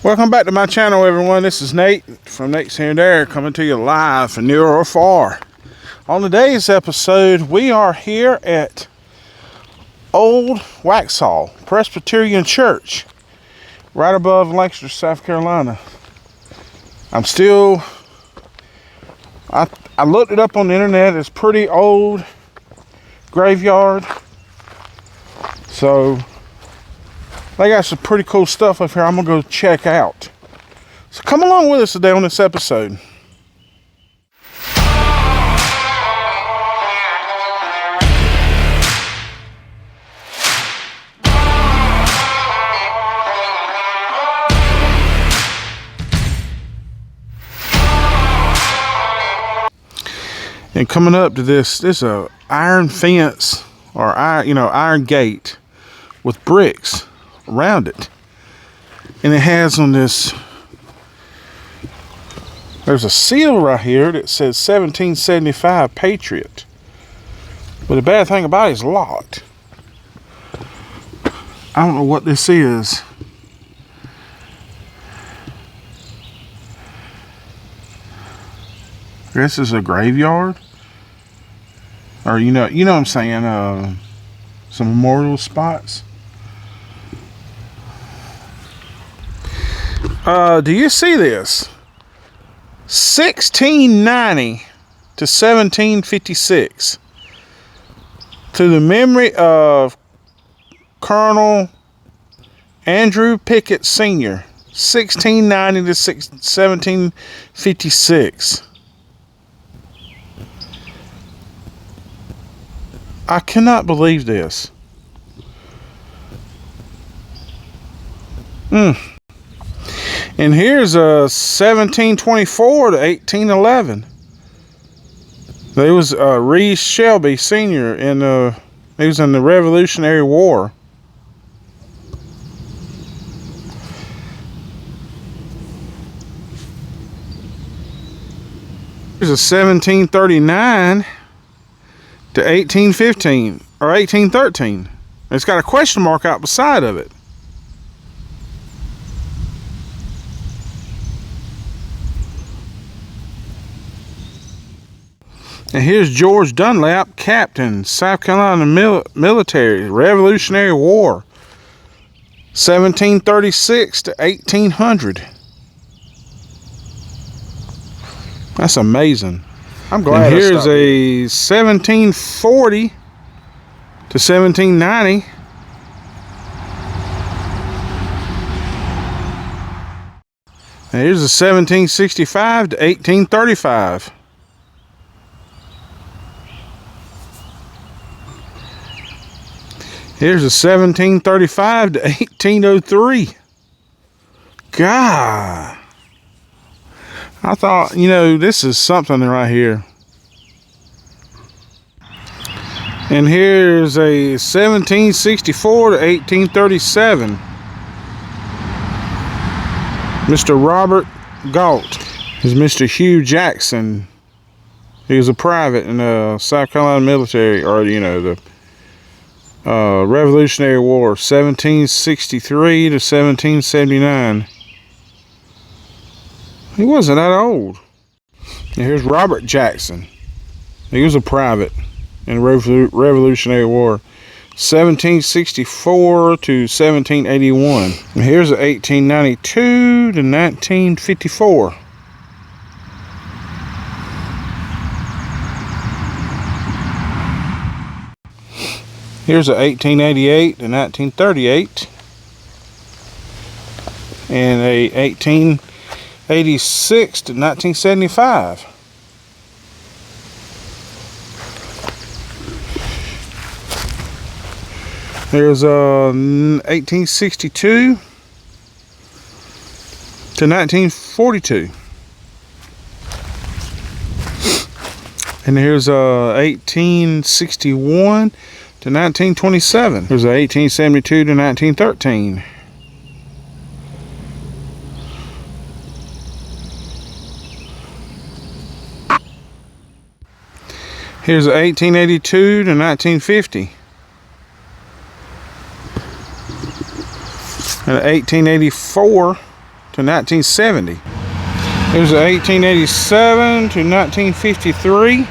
Welcome back to my channel, everyone. This is Nate from Nate's Here and There, coming to you live from near or far. On today's episode, we are here at Old Waxhaw Presbyterian Church, right above Lancaster, South Carolina. I looked it up on the internet. It's pretty old graveyard. So they got some pretty cool stuff up here I'm gonna go check out. So come along with us today on this episode. And coming up to this is a iron fence or iron gate with bricks around it, and it has on this, there's a seal right here that says 1775 Patriot, but the bad thing about it is locked. I don't know what this is. This is a graveyard, or you know what I'm saying, some memorial spots. Do you see this? 1690 to 1756. To the memory of Colonel Andrew Pickett Sr. 1690 to 1756. I cannot believe this. And here's a 1724 to 1811. There was Reese Shelby Sr. He was in the Revolutionary War. Here's a 1739 to 1815 or 1813. It's got a question mark out beside of it. And here's George Dunlap, Captain, South Carolina Military, Revolutionary War, 1736 to 1800. That's amazing. I'm glad. And here's a 1740 to 1790. And here's a 1765 to 1835. Here's a 1735 to 1803. God. I thought, this is something right here. And here's a 1764 to 1837. Mr. Robert Galt is Mr. Hugh Jackson. He was a private in the South Carolina military, or the Revolutionary War, 1763 to 1779. He wasn't that old. And here's Robert Jackson. He was a private in the Revolutionary War, 1764 to 1781. And here's a 1892 to 1954. Here's a 1888 to 1938. And a 1886 to 1975. There's a 1862 to 1942. And here's a 1861 to 1927. There's a 1872 to 1913. Here's a 1882 to 1950. And 1884 to to 1970. Here's a 1887 to 1953.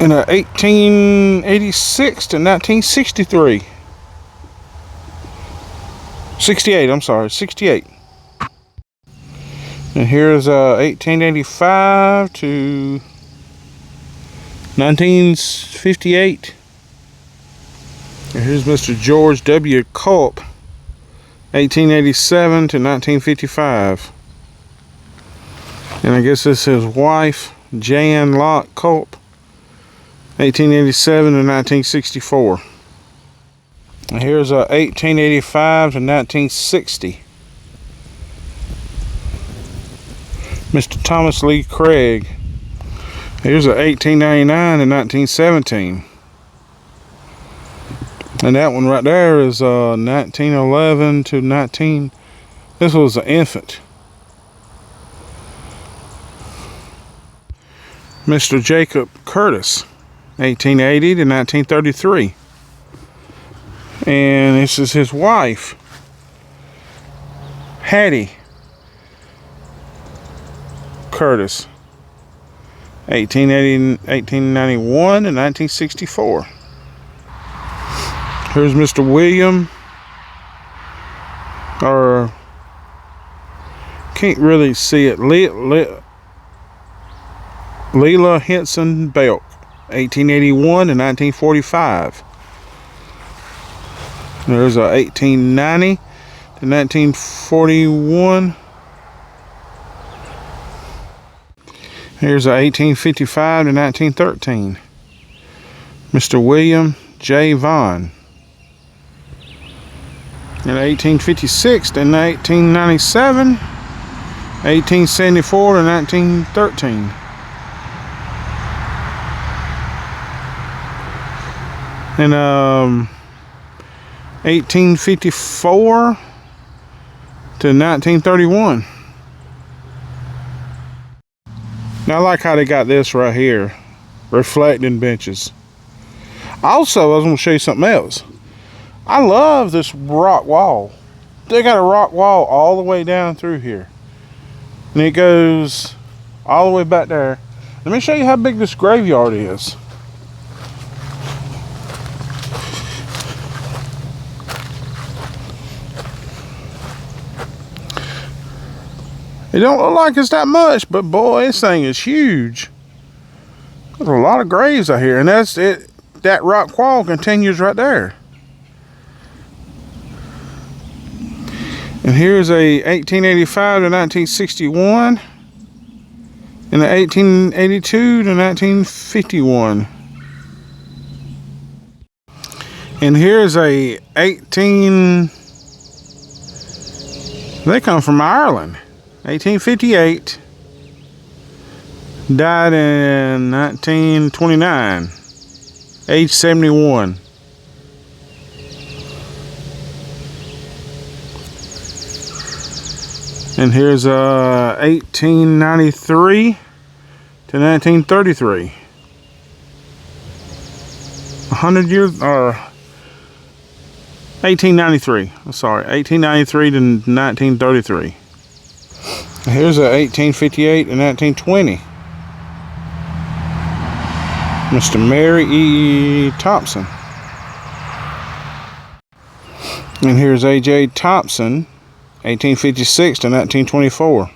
And a 1886 to 1963. 68, I'm sorry, 68. And here's 1885 to 1958. And here's Mr. George W. Culp, 1887 to 1955. And I guess this is his wife, Jan Locke Culp, 1887 to 1964. And here's 1885 to 1960. Mr. Thomas Lee Craig. Here's a 1899 to 1917. And that one right there is 1911 to 19. This was an infant. Mr. Jacob Curtis, 1880 to 1933. And this is his wife, Hattie Curtis, 1891 to 1964. Here's Mr. William, or can't really see it, Leela Henson Belk, 1881 to 1945. There's a 1890 to 1941. Here's a 1855 to 1913. Mr. William J. Vaughn. In 1856 to 1997. 1874 to 1913. And 1854 to 1931. Now I like how they got this right here, reflecting benches. Also, I was going to show you something else. I love this rock wall. They got a rock wall all the way down through here, and it goes all the way back there. Let me show you how big this graveyard is. It don't look like it's that much, but boy, this thing is huge. There's a lot of graves out here, and that's it. That rock wall continues right there. And here's a 1885 to 1961, and a 1882 to 1951. And here's a 18. They come from Ireland. 1858, died in 1929, age 71. And here's 1893 to 1933. 100 years, or 1893. I'm sorry, 1893 to 1933. Here's a 1858 and 1920. Mr. Mary E. Thompson. And here's A.J. Thompson, 1856 to 1924.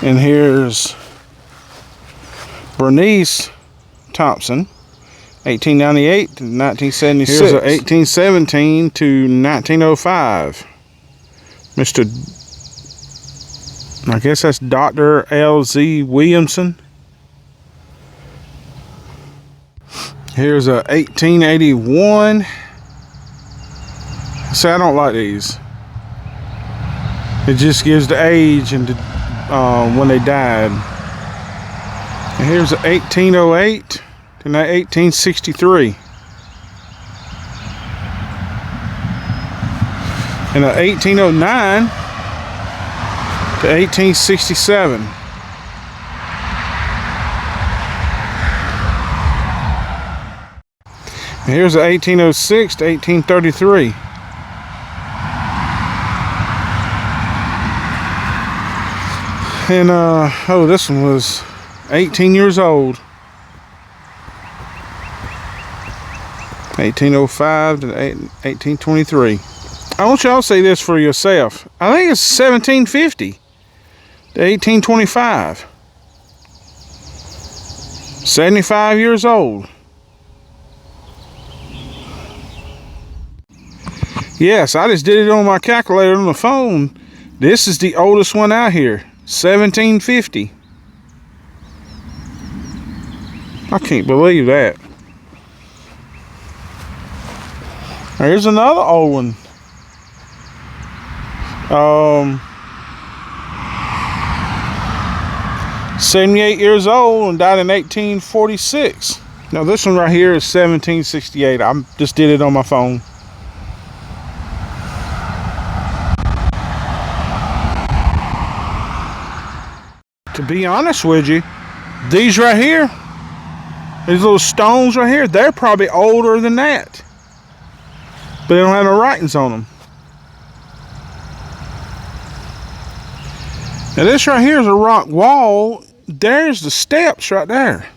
And here's Bernice Thompson, 1898 to 1976. Here's a 1817 to 1905. Mr. I guess that's Dr. L.Z. Williamson. Here's a 1881. See, I don't like these. It just gives the age and when they died. And here's a 1808 to 1863. And a 1809 to 1867. Here's a 1806 to 1833. And oh, this one was 18 years old. 1805 to 1823. I want y'all to say this for yourself. I think it's 1750 to 1825. 75 years old. Yes, I just did it on my calculator on the phone. This is the oldest one out here. 1750. I can't believe that. Here's another old one. 78 years old and died in 1846. Now this one right here is 1768. I just did it on my phone. To be honest with you, these right here, these little stones right here, they're probably older than that. But they don't have no writings on them. Now this right here is a rock wall. There's the steps right there.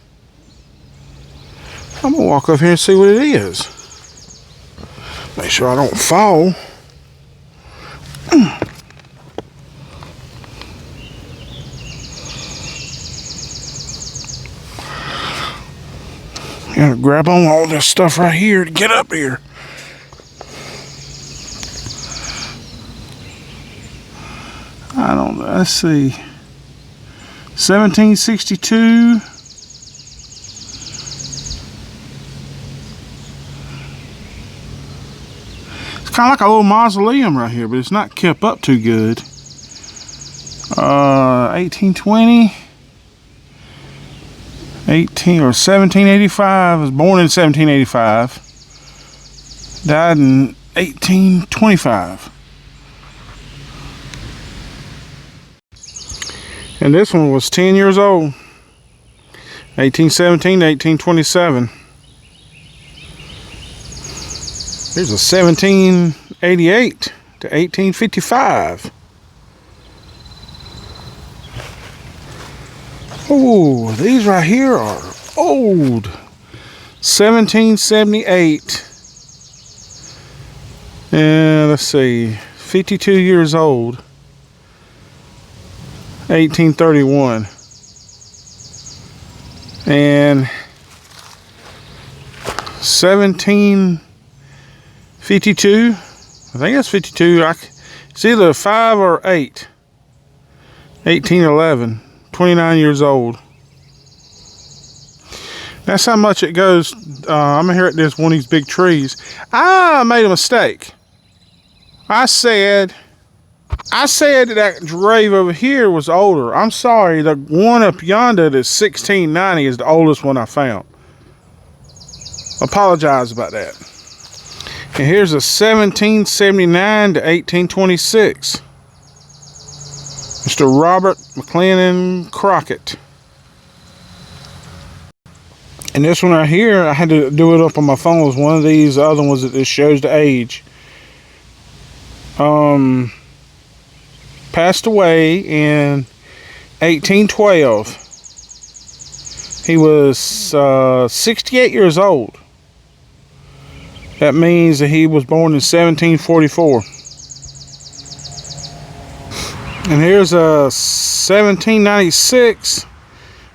I'm gonna walk up here and see what it is. Make sure I don't fall. Gotta grab on all this stuff right here to get up here. I don't know. Let's see. 1762. It's kind of like a little mausoleum right here, but it's not kept up too good. 1820. 1785. Was born in 1785. Died in 1825. And this one was 10 years old. 1817 to 1827. Here's a 1788 to 1855. Oh, these right here are old. 1778. And let's see, 52 years old. 1831. And 1752. I think that's 52. It's either 5 or 8. 1811. 29 years old. That's how much it goes. I'm here at this one of these big trees. I made a mistake. I said that grave over here was older. I'm sorry. The one up yonder that's 1690 is the oldest one I found. Apologize about that. And here's a 1779 to 1826. Mr. Robert McLennan Crockett. And this one right here, I had to do it up on my phone. It was one of these other ones that just shows the age. Passed away in 1812. He was 68 years old. That means that he was born in 1744. And here's a 1796.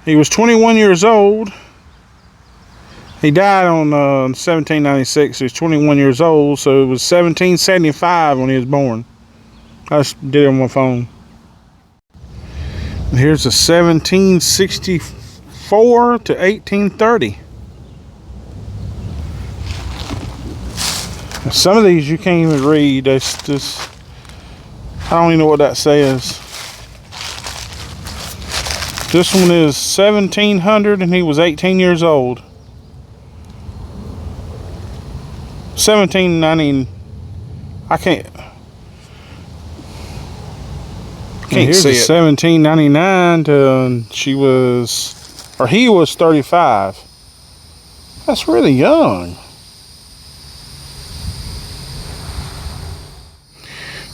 He was 21 years old. He died on 1796. He was 21 years old, so it was 1775 when he was born. I just did it on my phone. And here's a 1764 to 1830. Some of these you can't even read. That's just, I don't even know what that says. This one is 1700 and he was 18 years old. 1790. I can't see it. 1799 to he was 35. That's really young.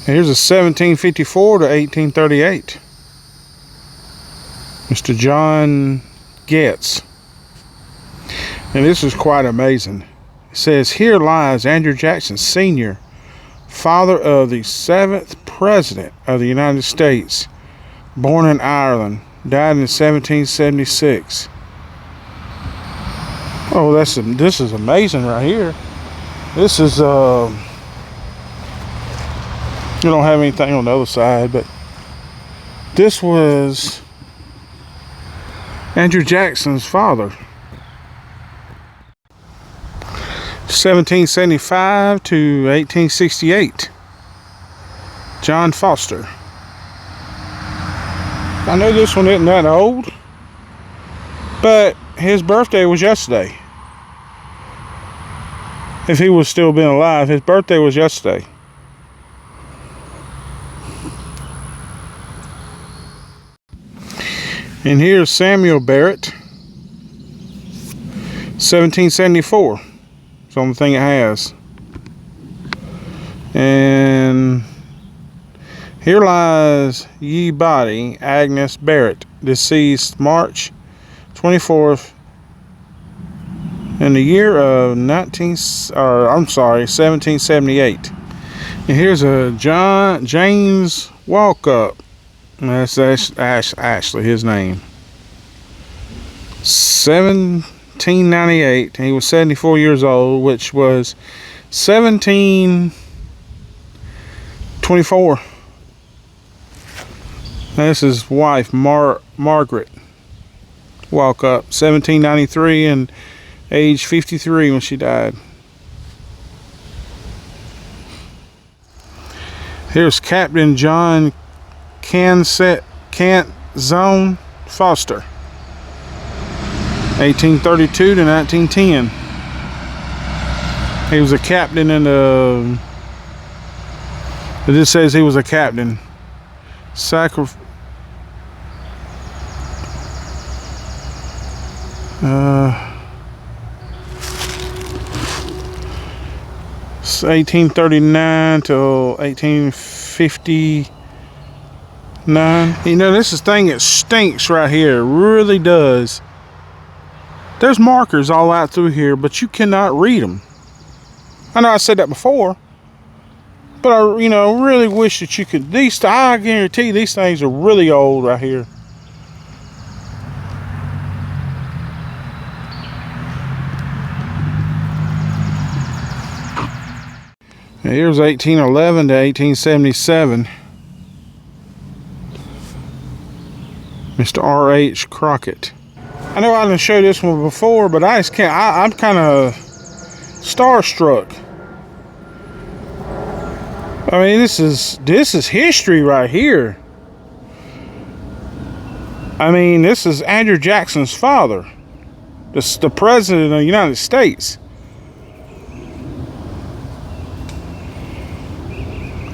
Here's a 1754 to 1838. Mr. John Getz. And this is quite amazing. It says, here lies Andrew Jackson Sr., father of the 7th President of the United States, born in Ireland, died in 1776. Oh, this is amazing right here. This is, we don't have anything on the other side, but this was Andrew Jackson's father. 1775 to 1868. John Foster. I know this one isn't that old, but his birthday was yesterday. If he was still being alive, his birthday was yesterday. And here's Samuel Barrett, 1774. It's the only thing it has. And here lies ye body, Agnes Barrett, deceased March 24th in the year of 1778. And here's a James Walkup. That's actually his name. 1798. He was 74 years old, which was 1724. That's his wife, Margaret Walkup, 1793, and age 53 when she died. Here's Captain John Cantzone Foster, 1832 to 1910. He was a captain in the. It just says he was a captain. 1839 till 1859. You know, this is thing that stinks right here. It really does. There's markers all out through here, but you cannot read them. I know I said that before, but I, really wish that you could. I guarantee these things are really old right here. Now here's 1811 to 1877. Mr. R.H. Crockett. I know I didn't show this one before, but I just can't. I'm kind of starstruck. I mean, this is history right here. I mean, this is Andrew Jackson's father, the President of the United States.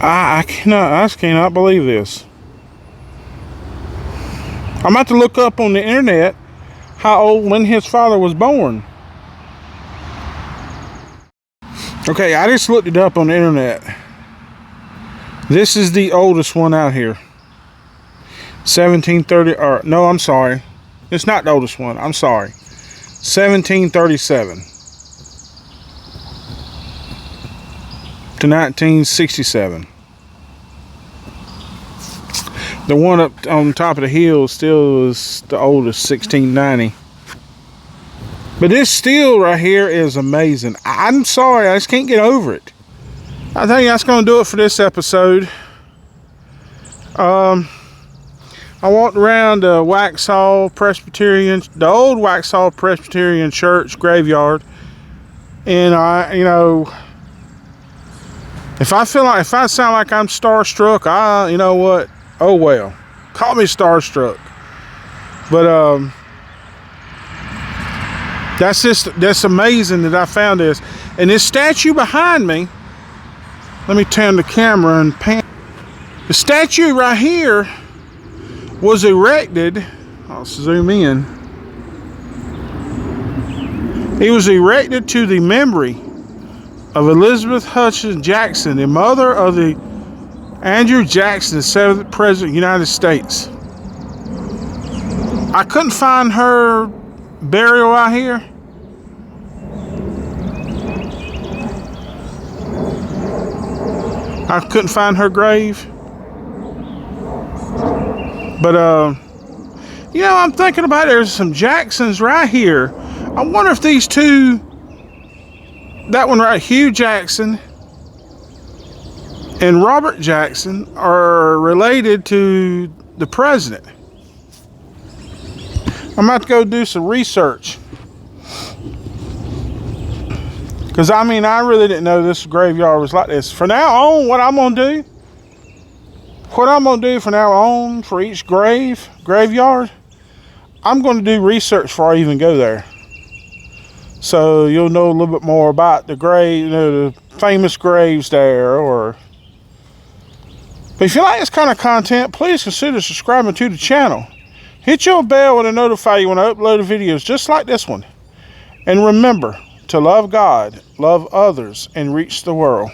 I just cannot believe this. I'm about to look up on the internet when his father was born. Okay, I just looked it up on the internet. This is the oldest one out here. 1730, or no, I'm sorry. It's not the oldest one. I'm sorry. 1737 to 1967. The one up on top of the hill still is the oldest, 1690. But this steel right here is amazing. I'm sorry, I just can't get over it. I think that's going to do it for this episode. I walked around the Waxhaw Presbyterian, the old Waxhaw Presbyterian Church graveyard, and if I sound like I'm starstruck, you know what? Oh well, call me starstruck. But that's amazing that I found this. And this statue behind me, let me turn the camera and pan. The statue right here was erected. I'll zoom in. It was erected to the memory of Elisabeth Hutchinson Jackson, the mother of the Andrew Jackson, the 7th President of the United States. I couldn't find her burial out here. I couldn't find her grave. But, you know, I'm thinking about it. There's some Jacksons right here. I wonder if these two, that one right, Hugh Jackson and Robert Jackson, are related to the president. I'm about to go do some research. Because, I mean, I really didn't know this graveyard was like this. From now on, what I'm going to do from now on for each graveyard, I'm going to do research before I even go there. So you'll know a little bit more about the grave, you know, the famous graves there. But if you like this kind of content, please consider subscribing to the channel. Hit your bell to notify you when I upload videos just like this one. And remember to love God, love others, and reach the world.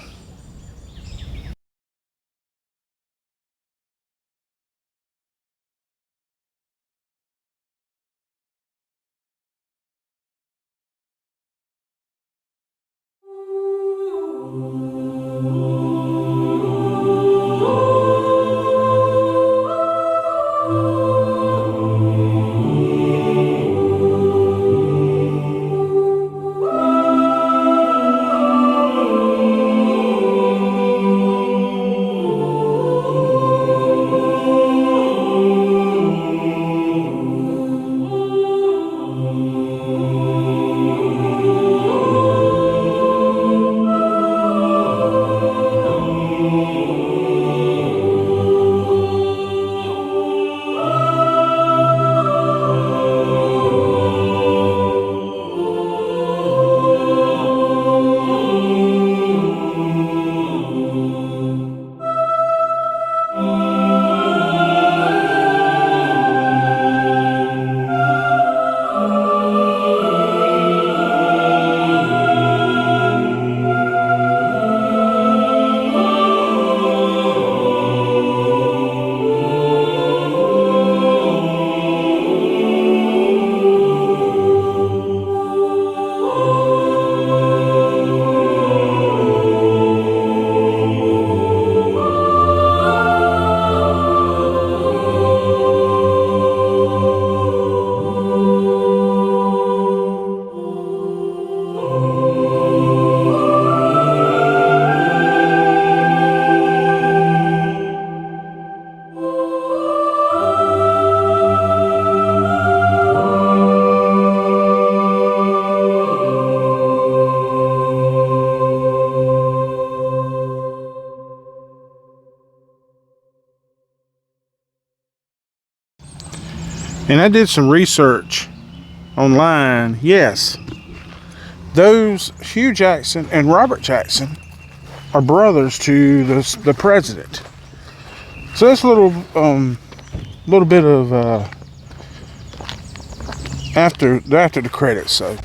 And I did some research online. Yes, those Hugh Jackson and Robert Jackson are brothers to the president. So that's a little bit of after the credits. So